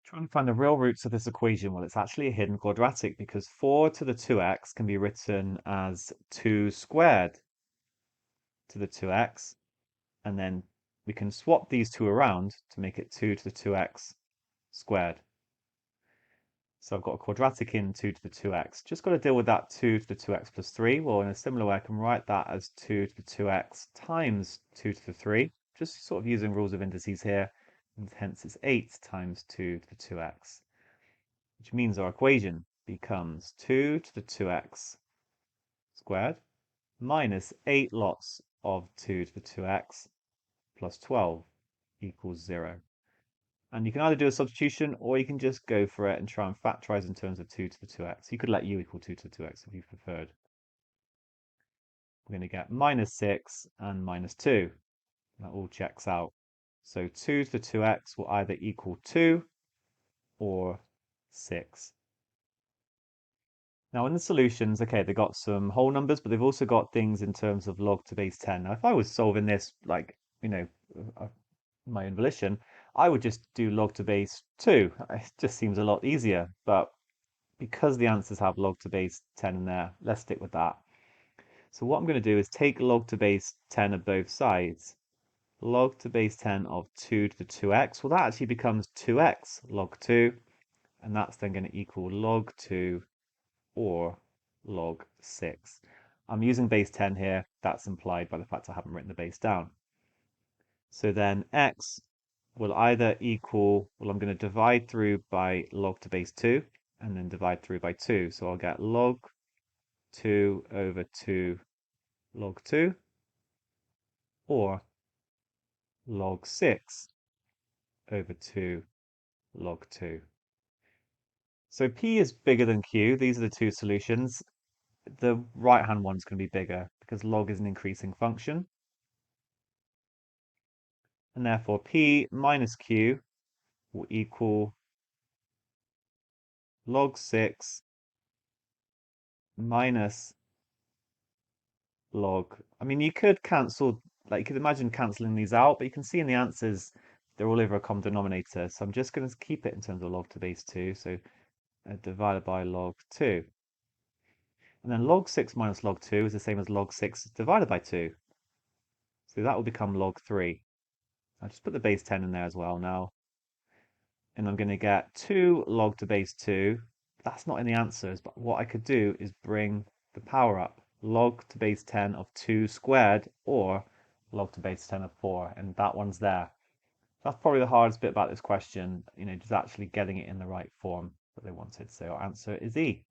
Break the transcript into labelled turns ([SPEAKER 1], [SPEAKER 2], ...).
[SPEAKER 1] Trying to find the real roots of this equation. Well, it's actually a hidden quadratic because 4 to the 2x can be written as 2 squared to the 2x, and then we can swap these two around to make it 2 to the 2x squared. So I've got a quadratic in 2 to the 2x. Just got to deal with that 2 to the 2x plus 3. Well, in a similar way, I can write that as 2 to the 2x times 2 to the 3, just sort of using rules of indices here, and hence it's 8 times 2 to the 2x, which means our equation becomes 2 to the 2x squared minus 8 lots of 2 to the 2x plus 12 equals 0. And you can either do a substitution or you can just go for it and try and factorize in terms of 2 to the 2x. You could let u equal 2 to the 2x if you preferred. We're going to get minus 6 and minus 2. That all checks out. So 2 to the 2x will either equal 2 or 6. Now in the solutions, okay, they've got some whole numbers, but they've also got things in terms of log to base 10. Now if I was solving this like, my own volition, I would just do log to base 2. It just seems a lot easier, but because the answers have log to base 10 in there, let's stick with that. So what I'm going to do is take log to base 10 of both sides. Log to base 10 of 2 to the 2x, well that actually becomes 2x log 2, and that's then going to equal log 2 or log 6. I'm using base 10 here, that's implied by the fact I haven't written the base down. So then x will either equal, well, I'm going to divide through by log to base 2 and then divide through by 2. So I'll get log 2 over 2 log 2 or log 6 over 2 log 2. So p is bigger than q. These are the two solutions. The right-hand one's going to be bigger because log is an increasing function. And therefore p minus q will equal log 6 minus log. I mean, you could cancel, like you could imagine cancelling these out, but you can see in the answers, they're all over a common denominator. So I'm just going to keep it in terms of log to base 2. So divided by log 2. And then log 6 minus log 2 is the same as log 6 divided by 2. So that will become log 3. I'll just put the base 10 in there as well now. And I'm going to get 2 log to base 2. That's not in the answers, but what I could do is bring the power up. Log to base 10 of 2 squared or log to base 10 of 4, and that one's there. That's probably the hardest bit about this question, just actually getting it in the right form that they wanted. So our answer is E.